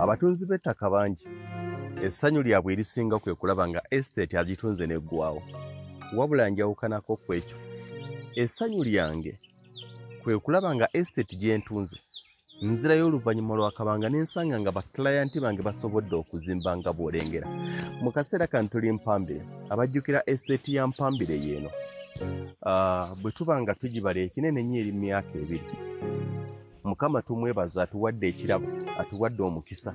Abatunzi b'ettaka bangi essanyu lyabwe erisinga kwe kulaba nga estate agitunze n'eggwawo. Wabula njawukanako ku ekyo. Essanyu lyange kwe kulaba nga estate gye ntunze nzirayo oluvannyuma lw'akabanga n'ensanga nga baklayanti bange basobodde okuzimba nga bw'olengera. Mu kaseera kano tuli Mpambire, abajjukira estate ya Mpambire y'eno. Bwe tuba nga tugibala ekinene nnyo eri myaka 2. Mukama tumwebaza atuwadde ekirabo, atuwadde omukisa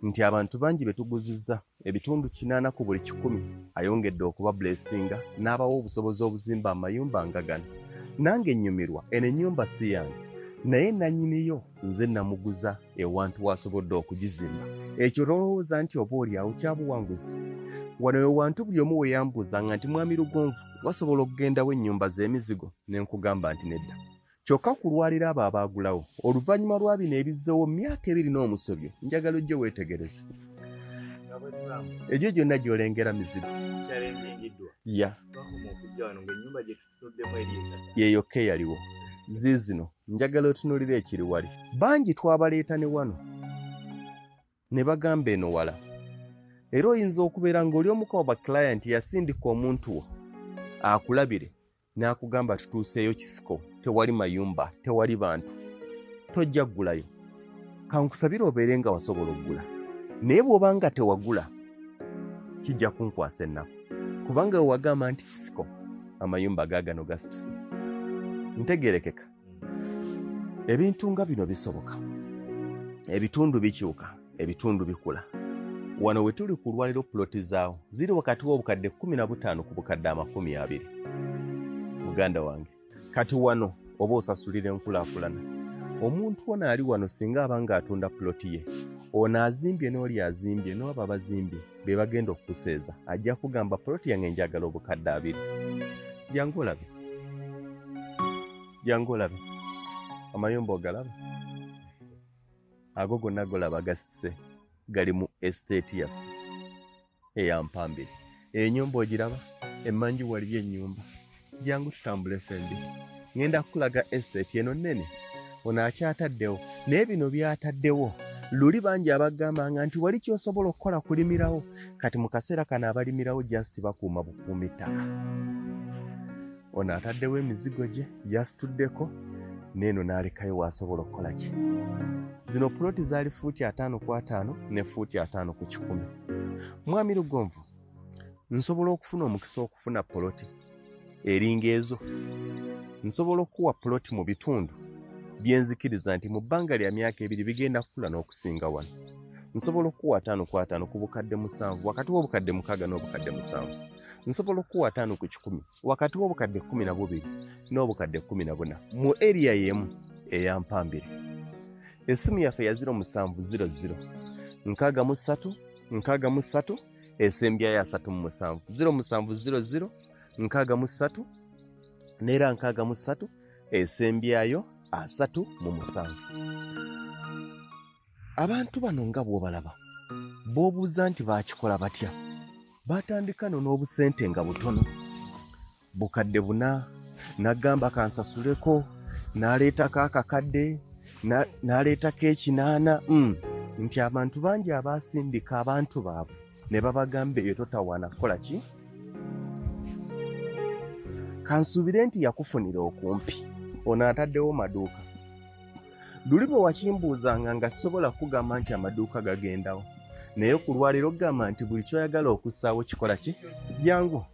nti abantu bangi betuguzizza ebitundu 80 ku buli 100 ayongedde okuba blessinga n'abawo obusobozi obuzimba amayumba nga gano. Nange nnyumirwa eno ennyumba si yange, naye nannyiniyo nze namuguza ewantu wasobodde okugizimba. Ekyo lowooza nti oba oliawo kyabuwanguzi. Wano ewantu buli omu we yambuuzanga nti Mwami Lugonvu wasobola okugendawo ennyumba z'emizigo, ne nkugamba nti nedda. Kyokka kulwalira abo abaagulawo oluvannyuma lwa bino ebizzewo myaka 2 n'omusobyo, njagala ojje weetegereze. Egyo gyonna gy'olengera mizigo yeyokka eyaliwo. Ziizino njagala otunuulira ekiri wali. Bangi twabaleeta ne wano ne bagamba eno wala. Era oyinza okubeera ng'oli omu ku baklayanti yasindika omuntu wo akulabire n'akugamba tutuuseeyo kisiko, tewali mayumba, tewali bantu, tojja ggulayo. Kankusabira obeere nga wasobola oggula. Naye bw'oba nga tewagula kijja kunkwasa ennaku, kubanga we wagamba nti kisiko amayumba gaagano gasituse. Ntegeerekeka. Ebintu nga bino bisoboka. Ebitundu bikyuka, ebitundu bikula. Wano we tuli ku lwaliro puloti zaawo ziri wakati w'obukadde 15 ku bukadde 20. Muganda wange, kati wano oba osasulira enkulaakulana. Omuntu ono ali wano singa abanga atunda puloti ye, ono azimbye n'oli azimbye n'abo abazimbye be bagenda okukuseeza, ajja kugamba puloti yange njagala obukadde 20. Jangu olabe. Jangu olabe. Amayumba ogalaba. Ago gonna golaba gasitse gali mu estate yaffe eya Mpambire. Ennyumba ogiraba, emmanju waliyo ennyumba. Jangu tutambule ffembi. Ngenda kukulaga estate eno nnene. Ono akyataddewo. Naye bino byataddewo luli bangi abagambanga nti wali ky'osobola okukola kulimirawo. Kati mu kaseera kano abalimirawo just bakuuma bukuumi ttaka. Ono ataddewo emizigo gye yasituddeko n'eno n'alekayo waasobola okukola ki. Zino puloti zaali fuuti 5 ku 5 ne fuuti 5 ku 10. Mwami Lugonvu, nsobola okufuna omukisa okufuna puloti eringa ezo. Nsobola okuwa puloti mu bitundu byenzikiriza nti mu bbanga lya myaka 2 bigenda kukula n'okusinga wano. Nsobola okuwa 5 ku 5 ku bukadde 7 wakati w'obukadde 6 n'obukadde 7. Nsobola okuwa 5 ku 10 wakati w'obukadde 12 n'obukadde 14 mu area y'emu eya Mpambire. Essimu yaffe ya 0700 63 63 esembya ya 37 0700 63 nera 63 esembyayo 37. Abantu bano nga bw'obalaba b'obuuza nti baakikola batya. Batandika n'obusente nga butono, bukadde 4, n'agamba kansasuleko, n'aleetako akakadde, n'aleetako 8. Nti abantu bangi abaasindika abantu baabwe ne babagamba eyo totawaana kukola ki. Kansuubire nti yakufunira okumpi. Ono ataddewo maduuka. Luli bwe wakimbuuzanga nga sisobola kugamba nti amaduuka gagendawo. Naye ku lwaliro gamba nti buli kyoyagala okussaawo kikola ki. Jangu.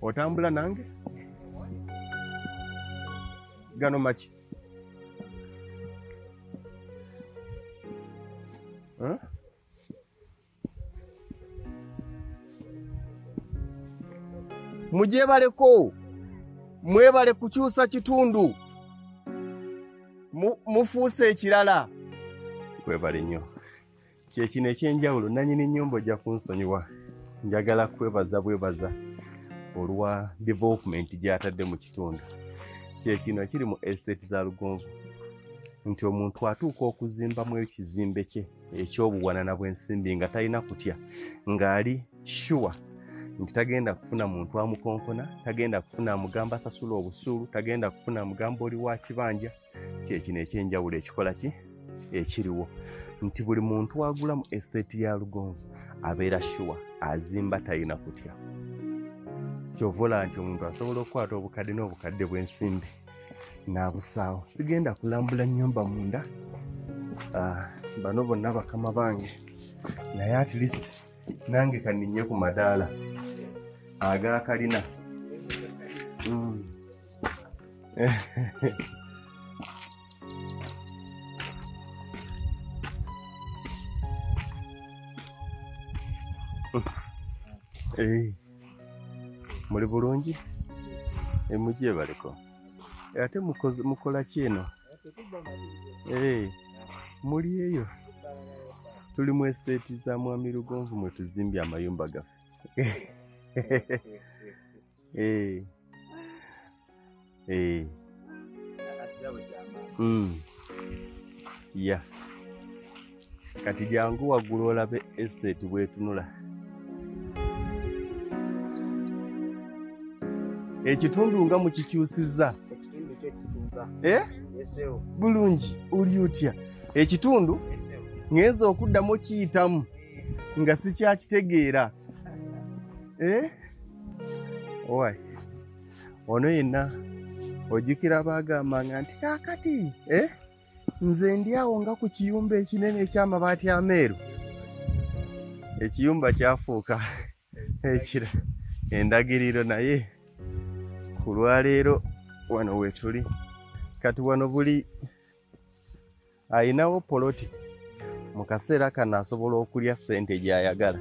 Otambula nange? Gano maki? Mujebaleko. Mwebale kukyusa kitundu. Mufuuse ekirala. Kwebale nnyo. Kyekino ekyenjawulo nannyini nnyumba ojja kunsonyiwa. Njagala bwebaza olwa development gy'atadde mu kitundu. Kyekino kiri mu estate za Lugonvu. Nti omuntu atuuka okuzimbamu ekizimbe kye ekyobuwanana bw'ensimbi nga talina kutya, ng'ali sure nti tagenda kufuna muntu amukonkona, tagenda kufuna amugamba asasula obusuulu, tagenda kufuna amugamba oli wa kibanja. Kyekino ekyenjawulo ekikola ki ekiriwo nti buli muntu agula mu estate ya Lugonvu abeera sure azimba talina kutya. Kyovola nti omuntu asobola okukwata obukadde n'obukadde bw'ensimbi n'abusaawo. Sigenda kulambula nnyumba munda, bano bonna bakama bange, naye at least nange kaninnye ku madaala agaakalina. Muli bulungi? Mujje baleko. Ate mukola ki eno? Muli eyo? Tuli mu estate za Mwami Lugonvu mwe tuzimbye amayumba gaffe. Yeah. Kati jangu waggulu olabe estate bw'etunula. Ekitundu nga mukikyusizza. Bulungi oli otya? Ekitundu ngeze okuddamu kiyitamu nga sikyakitegeera. Owai, ono yenna ojjukira baagambanga nti kaakati nze ndi awo nga ku kiyumba ekinene eky'amabaati ameeru. Ekiyumba kyafuuka ekira endagiriro, naye ku lwaleero wano weetuli. Kati wano buli ayinawo poloti mu kaseera kano asobola okulya ssente gy'ayagala.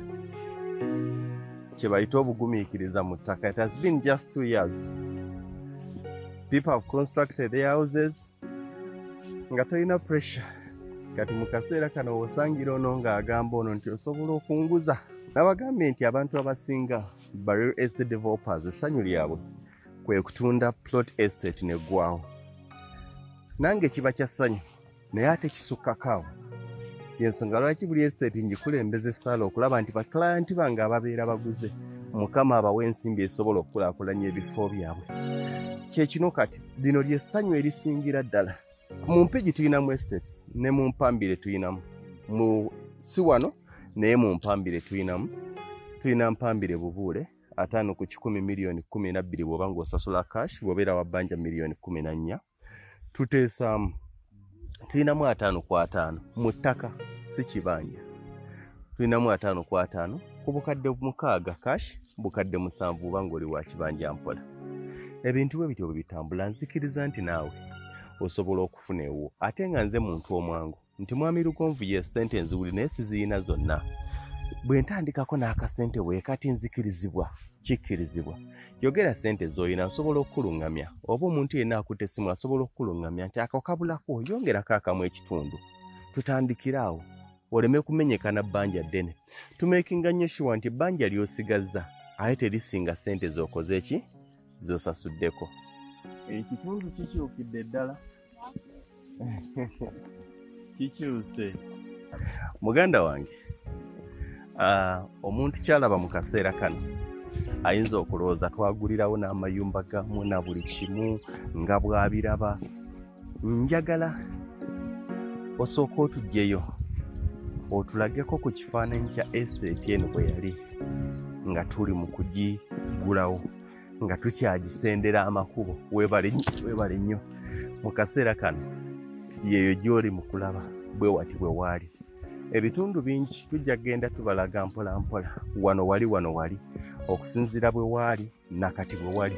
Kye bayita obugumiikiriza mu ttaka. It has been just 2 years. People have constructed their houses nga tolina pressure. Kati mu kaseera kano osangira ono ng'agamba ono nti osobola okunguza. Nabagambye nti abantu abasinga ba real estate developers essanyu lyabwe kwe kutunda plot estate neggwawo. Nange kiba kya ssanyu naye ate kisukkakaawo. Yensonga lwaki buli estate ngikulembeza essaala okulaba nti baklayenti bange ababeera baguze Mukama abawa ensimbi esobola okukulaakulanya ebifo byabwe. Kyekino kati lino lyessanyu erisingira ddala. Mu Mpigi tuyinamu estates ne mu Mpambire tuyinamu. Si wano naye mu Mpambire tuyinamu. Tuyina Mpambire Bubuule 5 ku 10 miliyoni 12 bw'oba ng'osasula cash, bw'obeera wa bbanja miliyoni 14. Tuteesaamu tuyinamu 5 ku 5 mu ttaka si kibanja. Tuyinamu 5 ku 5 ku bukadde 6 cash, bukadde 7 bw'oba ng'oli wa kibanja mpola. Ebintu bwe bityo bwe bitambula. Nzikiriza nti naawe osobola okufuna ewo. Ate nga nze muntu omwangu nti Mwami Lugonvu ye ssente nziwuli naye siziyina zonna. Bwe ntandikako n'akasente bwe kati nzikirizibwa, kikkirizibwa. Yogera ssente z'olina nsobola okukuluŋŋamya. Oba omuntu yenna akutte essimu asobola okukuluŋŋamya nti ako kabulako yongerako akamu ekitundu. Tutandikire awo oleme kumenyeka na bbanja ddene. Tumekinga nnyo sure nti bbanja ly'osigazza aye terisinga ssente z'okoze eki z'osasuddeko. Ekitundu kikyukidde ddala. Kikyuse. Muganda wange, omuntu kyalaba mu kaseera kano ayinza okulowooza twagulirawo n'amayumba gamu na buli kimu nga bw'abiraba. Njagala osooka otuggyeyo otulageko ku kifaananyi kya estate eno bwe yali nga tuli mu kugigulawo nga tukyagisendera amakubo. Weebale nnyo. Mu kaseera kano yeeyo gy'oli mu kulaba bwe wati bwe waali. Ebitundu bingi tujja genda tubalaga mpola mpola. Wano wali okusinziira bwe waali nakati bwe wali.